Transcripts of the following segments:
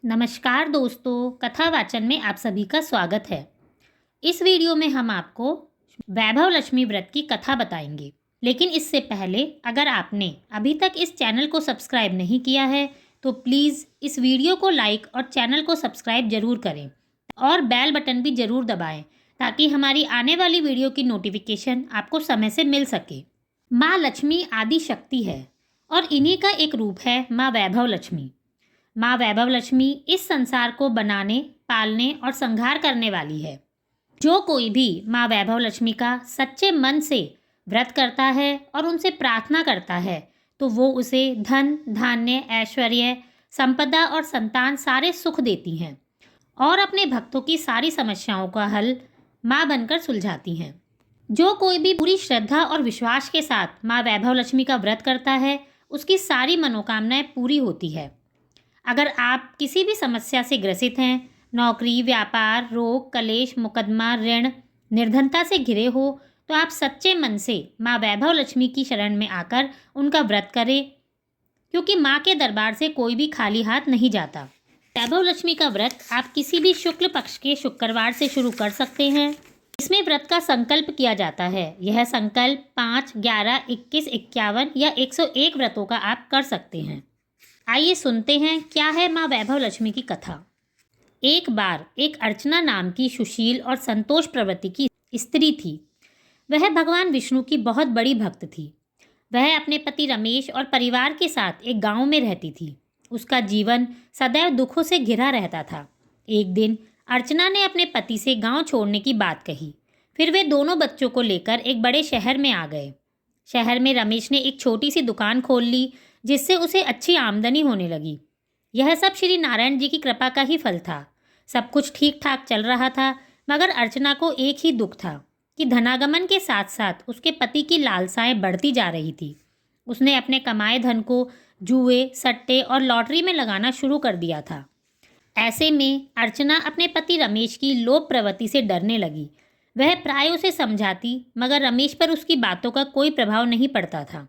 नमस्कार दोस्तों, कथा वाचन में आप सभी का स्वागत है। इस वीडियो में हम आपको वैभव लक्ष्मी व्रत की कथा बताएंगे। लेकिन इससे पहले अगर आपने अभी तक इस चैनल को सब्सक्राइब नहीं किया है तो प्लीज़ इस वीडियो को लाइक और चैनल को सब्सक्राइब जरूर करें और बेल बटन भी ज़रूर दबाएं ताकि हमारी आने वाली वीडियो की नोटिफिकेशन आपको समय से मिल सके। माँ लक्ष्मी आदि शक्ति है और इन्हीं का एक रूप है माँ वैभव लक्ष्मी। माँ वैभव लक्ष्मी इस संसार को बनाने, पालने और संहार करने वाली है। जो कोई भी माँ वैभव लक्ष्मी का सच्चे मन से व्रत करता है और उनसे प्रार्थना करता है तो वो उसे धन, धान्य, ऐश्वर्य, संपदा और संतान सारे सुख देती हैं और अपने भक्तों की सारी समस्याओं का हल माँ बनकर सुलझाती हैं। जो कोई भी पूरी श्रद्धा और विश्वास के साथ माँ वैभव लक्ष्मी का व्रत करता है उसकी सारी मनोकामनाएं पूरी होती है। अगर आप किसी भी समस्या से ग्रसित हैं, नौकरी, व्यापार, रोग, कलेश, मुकदमा, ऋण, निर्धनता से घिरे हो तो आप सच्चे मन से माँ वैभव लक्ष्मी की शरण में आकर उनका व्रत करें, क्योंकि माँ के दरबार से कोई भी खाली हाथ नहीं जाता। वैभव लक्ष्मी का व्रत आप किसी भी शुक्ल पक्ष के शुक्रवार से शुरू कर सकते हैं। इसमें व्रत का संकल्प किया जाता है। यह संकल्प 5, 11, 21, 51 या 101 व्रतों का आप कर सकते हैं। आइए सुनते हैं क्या है माँ वैभव लक्ष्मी की कथा। एक बार एक अर्चना नाम की सुशील और संतोष प्रवृत्ति की स्त्री थी। वह भगवान विष्णु की बहुत बड़ी भक्त थी। वह अपने पति रमेश और परिवार के साथ एक गांव में रहती थी। उसका जीवन सदैव दुखों से घिरा रहता था। एक दिन अर्चना ने अपने पति से गांव छोड़ने की बात कही। फिर वे दोनों बच्चों को लेकर एक बड़े शहर में आ गए। शहर में रमेश ने एक छोटी सी दुकान खोल ली जिससे उसे अच्छी आमदनी होने लगी। यह सब श्री नारायण जी की कृपा का ही फल था। सब कुछ ठीक ठाक चल रहा था, मगर अर्चना को एक ही दुख था कि धनागमन के साथ साथ उसके पति की लालसाएं बढ़ती जा रही थी। उसने अपने कमाए धन को जुए, सट्टे और लॉटरी में लगाना शुरू कर दिया था। ऐसे में अर्चना अपने पति रमेश की लोभ प्रवृत्ति से डरने लगी। वह प्राय उसे समझाती, मगर रमेश पर उसकी बातों का कोई प्रभाव नहीं पड़ता था।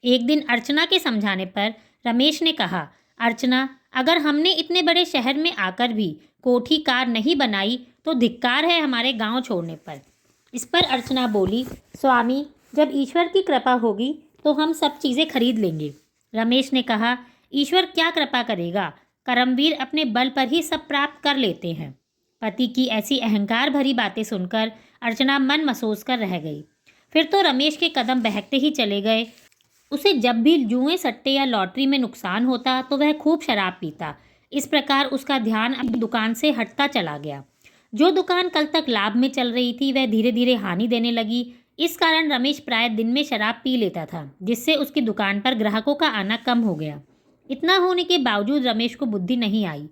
एक दिन अर्चना के समझाने पर रमेश ने कहा, अर्चना, अगर हमने इतने बड़े शहर में आकर भी कोठी कार नहीं बनाई तो धिक्कार है हमारे गांव छोड़ने पर। इस पर अर्चना बोली, स्वामी, जब ईश्वर की कृपा होगी तो हम सब चीज़ें खरीद लेंगे। रमेश ने कहा, ईश्वर क्या कृपा करेगा, करमवीर अपने बल पर ही सब प्राप्त कर लेते हैं। पति की ऐसी अहंकार भरी बातें सुनकर अर्चना मन मसोस कर रह गई। फिर तो रमेश के कदम बहकते ही चले गए। उसे जब भी जुए, सट्टे या लॉटरी में नुकसान होता तो वह खूब शराब पीता। इस प्रकार उसका ध्यान अपनी दुकान से हटता चला गया। जो दुकान कल तक लाभ में चल रही थी वह धीरे धीरे हानि देने लगी। इस कारण रमेश प्राय दिन में शराब पी लेता था, जिससे उसकी दुकान पर ग्राहकों का आना कम हो गया। इतना होने के बावजूद रमेश को बुद्धि नहीं आई।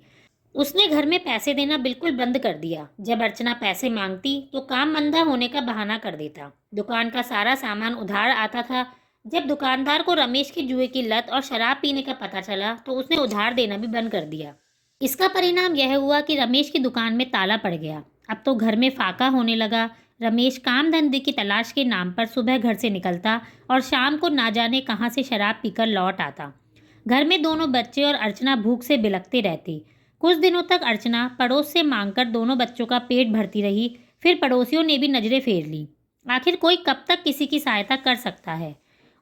उसने घर में पैसे देना बिल्कुल बंद कर दिया। जब अर्चना पैसे मांगती तो काम मंदा होने का बहाना कर देता। दुकान का सारा सामान उधार आता था। जब दुकानदार को रमेश की जुए की लत और शराब पीने का पता चला तो उसने उधार देना भी बंद कर दिया। इसका परिणाम यह हुआ कि रमेश की दुकान में ताला पड़ गया। अब तो घर में फाका होने लगा। रमेश काम धंधे की तलाश के नाम पर सुबह घर से निकलता और शाम को ना जाने कहाँ से शराब पीकर लौट आता। घर में दोनों बच्चे और अर्चना भूख से बिलखते रहते। कुछ दिनों तक अर्चना पड़ोस से मांगकर दोनों बच्चों का पेट भरती रही। फिर पड़ोसियों ने भी नजरें फेर ली। आखिर कोई कब तक किसी की सहायता कर सकता है।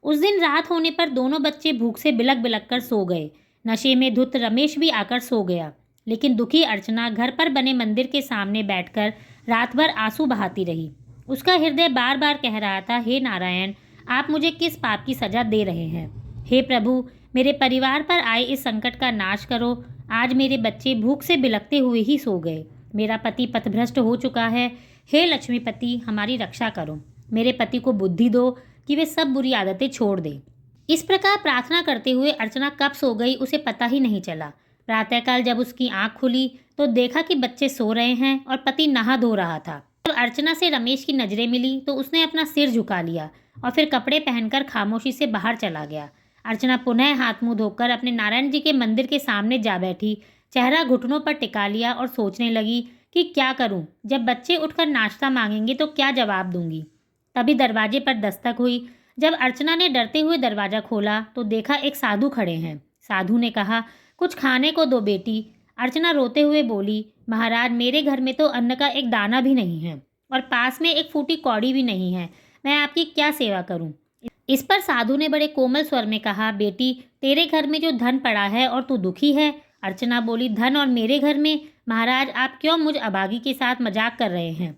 उस दिन रात होने पर दोनों बच्चे भूख से बिलख बिलख कर सो गए। नशे में धुत रमेश भी आकर सो गया, लेकिन दुखी अर्चना घर पर बने मंदिर के सामने बैठकर रात भर आंसू बहाती रही। उसका हृदय बार बार कह रहा था, हे नारायण, आप मुझे किस पाप की सजा दे रहे हैं। हे प्रभु, मेरे परिवार पर आए इस संकट का नाश करो। आज मेरे बच्चे भूख से बिलखते हुए ही सो गए। मेरा पति पथभ्रष्ट हो चुका है। हे लक्ष्मीपति, हमारी रक्षा करो। मेरे पति को बुद्धि दो कि वे सब बुरी आदतें छोड़ दें। इस प्रकार प्रार्थना करते हुए अर्चना कब सो गई उसे पता ही नहीं चला। प्रातःकाल जब उसकी आंख खुली तो देखा कि बच्चे सो रहे हैं और पति नहा धो रहा था। जब अर्चना से रमेश की नजरें मिली तो उसने अपना सिर झुका लिया और फिर कपड़े पहनकर खामोशी से बाहर चला गया। अर्चना पुनः हाथ मुंह धोकर अपने नारायण जी के मंदिर के सामने जा बैठी। चेहरा घुटनों पर टिका लिया और सोचने लगी कि क्या करूं। जब बच्चे उठकर नाश्ता मांगेंगे तो क्या जवाब दूंगी। तभी दरवाजे पर दस्तक हुई। जब अर्चना ने डरते हुए दरवाज़ा खोला तो देखा एक साधु खड़े हैं। साधु ने कहा, कुछ खाने को दो बेटी। अर्चना रोते हुए बोली, महाराज मेरे घर में तो अन्न का एक दाना भी नहीं है और पास में एक फूटी कौड़ी भी नहीं है, मैं आपकी क्या सेवा करूं? इस पर साधु ने बड़े कोमल स्वर में कहा, बेटी तेरे घर में जो धन पड़ा है और तू दुखी है। अर्चना बोली, धन और मेरे घर में? महाराज आप क्यों मुझ अभागी के साथ मजाक कर रहे हैं?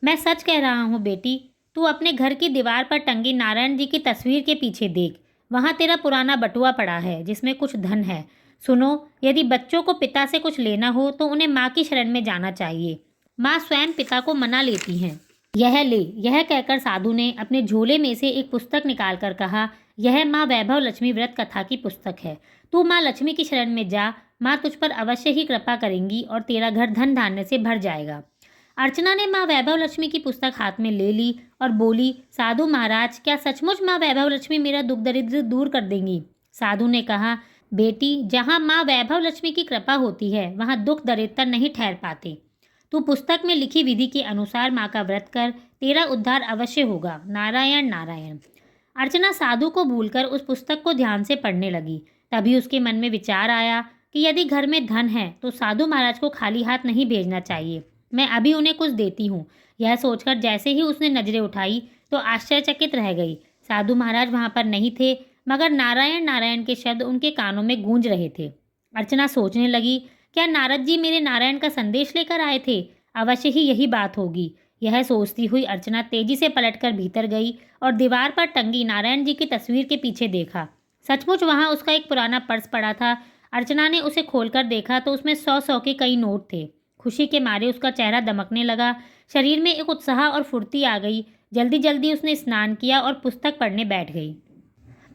मैं सच कह रहा हूँ बेटी, तू अपने घर की दीवार पर टंगी नारायण जी की तस्वीर के पीछे देख, वहाँ तेरा पुराना बटुआ पड़ा है जिसमें कुछ धन है। सुनो, यदि बच्चों को पिता से कुछ लेना हो तो उन्हें माँ की शरण में जाना चाहिए। माँ स्वयं पिता को मना लेती हैं। यह ले। यह कहकर साधु ने अपने झोले में से एक पुस्तक निकालकर कहा, यह माँ वैभव लक्ष्मी व्रत कथा की पुस्तक है। तू माँ लक्ष्मी की शरण में जा, माँ तुझ पर अवश्य ही कृपा करेंगी और तेरा घर धन धान्य से भर जाएगा। अर्चना ने माँ वैभव लक्ष्मी की पुस्तक हाथ में ले ली और बोली, साधु महाराज क्या सचमुच माँ वैभव लक्ष्मी मेरा दुख दरिद्र दूर कर देंगी? साधु ने कहा, बेटी जहाँ माँ वैभव लक्ष्मी की कृपा होती है वहाँ दुख दरिद्रता नहीं ठहर पाते। तू पुस्तक में लिखी विधि के अनुसार माँ का व्रत कर, तेरा उद्धार अवश्य होगा। नारायण नारायण। अर्चना साधु को भूलकर उस पुस्तक को ध्यान से पढ़ने लगी। तभी उसके मन में विचार आया कि यदि घर में धन है तो साधु महाराज को खाली हाथ नहीं भेजना चाहिए, मैं अभी उन्हें कुछ देती हूँ। यह सोचकर जैसे ही उसने नजरें उठाई तो आश्चर्यचकित रह गई। साधु महाराज वहाँ पर नहीं थे, मगर नारायण नारायण के शब्द उनके कानों में गूंज रहे थे। अर्चना सोचने लगी, क्या नारद जी मेरे नारायण का संदेश लेकर आए थे? अवश्य ही यही बात होगी। यह सोचती हुई अर्चना तेजी से पलटकर भीतर गई और दीवार पर टंगी नारायण जी की तस्वीर के पीछे देखा। सचमुच वहाँ उसका एक पुराना पर्स पड़ा था। अर्चना ने उसे खोलकर देखा तो उसमें 100 के कई नोट थे। खुशी के मारे उसका चेहरा दमकने लगा, शरीर में एक उत्साह और फुर्ती आ गई। जल्दी जल्दी उसने स्नान किया और पुस्तक पढ़ने बैठ गई।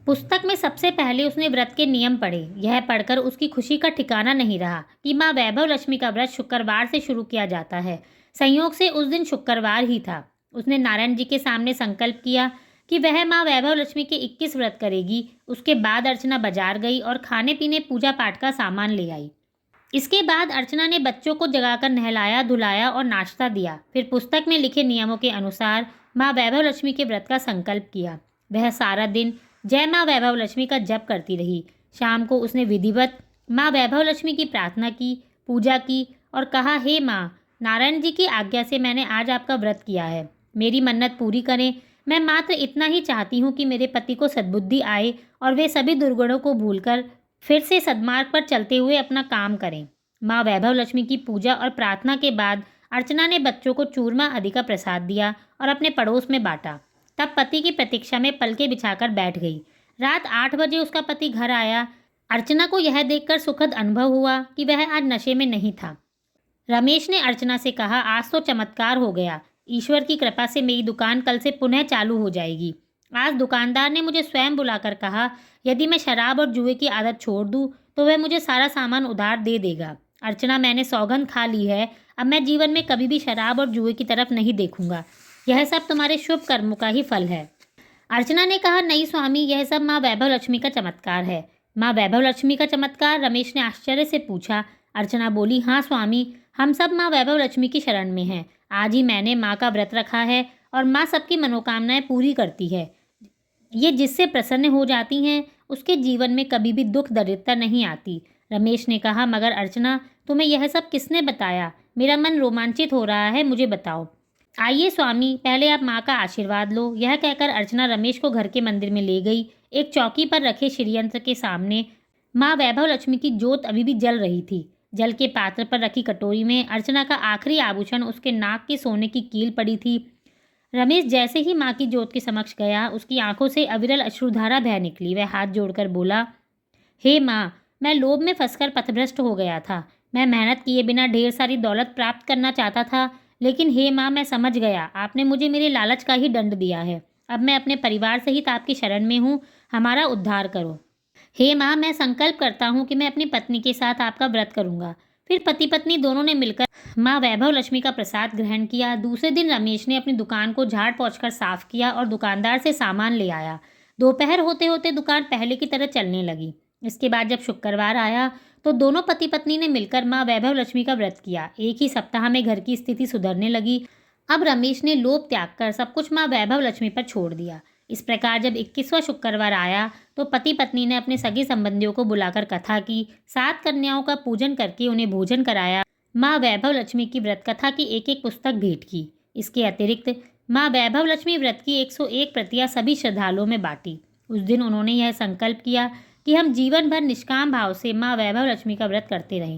पुस्तक में सबसे पहले उसने व्रत के नियम पढ़े। यह पढ़कर उसकी खुशी का ठिकाना नहीं रहा कि माँ वैभव लक्ष्मी का व्रत शुक्रवार से शुरू किया जाता है। संयोग से उस दिन शुक्रवार ही था। उसने नारायण जी के सामने संकल्प किया कि वह माँ वैभव लक्ष्मी के 21 व्रत करेगी। उसके बाद अर्चना बाजार गई और खाने पीने पूजा पाठ का सामान ले आई। इसके बाद अर्चना ने बच्चों को जगाकर नहलाया धुलाया और नाश्ता दिया। फिर पुस्तक में लिखे नियमों के अनुसार माँ वैभव लक्ष्मी के व्रत का संकल्प किया। वह सारा दिन जय माँ वैभव लक्ष्मी का जप करती रही। शाम को उसने विधिवत माँ वैभव लक्ष्मी की प्रार्थना की, पूजा की और कहा, हे माँ, नारायण जी की आज्ञा से मैंने आज आपका व्रत किया है, मेरी मन्नत पूरी करें। मैं मात्र इतना ही चाहती हूँ कि मेरे पति को सद्बुद्धि आए और वे सभी दुर्गुणों को भूलकर फिर से सद्मार्ग पर चलते हुए अपना काम करें। माँ वैभव लक्ष्मी की पूजा और प्रार्थना के बाद अर्चना ने बच्चों को चूरमा आदि का प्रसाद दिया और अपने पड़ोस में बांटा। तब पति की प्रतीक्षा में पलके बिछाकर बैठ गई। रात 8 बजे उसका पति घर आया। अर्चना को यह देखकर सुखद अनुभव हुआ कि वह आज नशे में नहीं था। रमेश ने अर्चना से कहा, आज तो चमत्कार हो गया। ईश्वर की कृपा से मेरी दुकान कल से पुनः चालू हो जाएगी। आज दुकानदार ने मुझे स्वयं बुलाकर कहा, यदि मैं शराब और जुए की आदत छोड़ दूं तो वह मुझे सारा सामान उधार दे देगा। अर्चना, मैंने सौगंध खा ली है, अब मैं जीवन में कभी भी शराब और जुए की तरफ नहीं देखूंगा। यह सब तुम्हारे शुभ कर्मों का ही फल है। अर्चना ने कहा, नहीं स्वामी, यह सब माँ वैभव लक्ष्मी का चमत्कार है। माँ वैभव लक्ष्मी का चमत्कार? रमेश ने आश्चर्य से पूछा। अर्चना बोली, हाँ स्वामी, हम सब माँ वैभव लक्ष्मी की शरण में हैं। आज ही मैंने माँ का व्रत रखा है और माँ सबकी मनोकामनाएं पूरी करती है। ये जिससे प्रसन्न हो जाती हैं उसके जीवन में कभी भी दुख दरिद्रता नहीं आती। रमेश ने कहा, मगर अर्चना, तुम्हें यह सब किसने बताया? मेरा मन रोमांचित हो रहा है, मुझे बताओ। आइए स्वामी, पहले आप माँ का आशीर्वाद लो। यह कहकर अर्चना रमेश को घर के मंदिर में ले गई। एक चौकी पर रखे श्रीयंत्र के सामने माँ वैभव लक्ष्मी की ज्योत अभी भी जल रही थी। जल के पात्र पर रखी कटोरी में अर्चना का आखिरी आभूषण, उसके नाक की सोने की कील पड़ी थी। रमेश जैसे ही माँ की ज्योत के समक्ष गया, उसकी आंखों से अविरल अश्रुधारा बह निकली। वह हाथ जोड़कर बोला, हे माँ, मैं लोभ में फंसकर पथभ्रष्ट हो गया था। मैं मेहनत किए बिना ढेर सारी दौलत प्राप्त करना चाहता था, लेकिन हे माँ, मैं समझ गया, आपने मुझे मेरे लालच का ही दंड दिया है। अब मैं अपने परिवार सहित आपकी शरण में हूँ, हमारा उद्धार करो। हे माँ, मैं संकल्प करता हूँ कि मैं अपनी पत्नी के साथ आपका व्रत करूँगा। फिर पति पत्नी दोनों ने मिलकर माँ वैभव लक्ष्मी का प्रसाद ग्रहण किया। दूसरे दिन रमेश ने अपनी दुकान को झाड़ पोंछ कर साफ किया और दुकानदार से सामान ले आया। दोपहर होते होते दुकान पहले की तरह चलने लगी। इसके बाद जब शुक्रवार आया तो दोनों पति पत्नी ने मिलकर माँ वैभव लक्ष्मी का व्रत किया। एक ही सप्ताह में घर की स्थिति सुधरने लगी। अब रमेश ने लोभ त्याग कर सब कुछ माँ वैभव लक्ष्मी पर छोड़ दिया। इस प्रकार जब 21वां शुक्रवार आया तो पति पत्नी ने अपने सगे संबंधियों को बुलाकर कथा की, 7 कन्याओं का पूजन करके उन्हें भोजन कराया, माँ वैभव लक्ष्मी की व्रत कथा की एक पुस्तक भेंट की। इसके अतिरिक्त माँ वैभव लक्ष्मी व्रत की 101 प्रतियां सभी श्रद्धालुओं में बांटी। उस दिन उन्होंने यह संकल्प किया कि हम जीवन भर निष्काम भाव से माँ वैभव लक्ष्मी का व्रत करते रहें।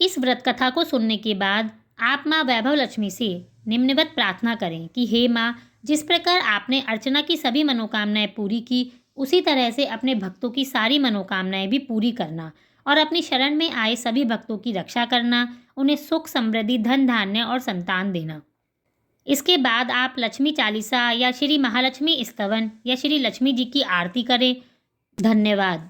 इस व्रत कथा को सुनने के बाद आप माँ वैभव लक्ष्मी से निम्नवत प्रार्थना करें कि हे माँ, जिस प्रकार आपने अर्चना की सभी मनोकामनाएं पूरी की, उसी तरह से अपने भक्तों की सारी मनोकामनाएं भी पूरी करना और अपनी शरण में आए सभी भक्तों की रक्षा करना, उन्हें सुख, समृद्धि, धन धान्य और संतान देना। इसके बाद आप लक्ष्मी चालीसा या श्री महालक्ष्मी स्तवन या श्री लक्ष्मी जी की आरती करें। धन्यवाद।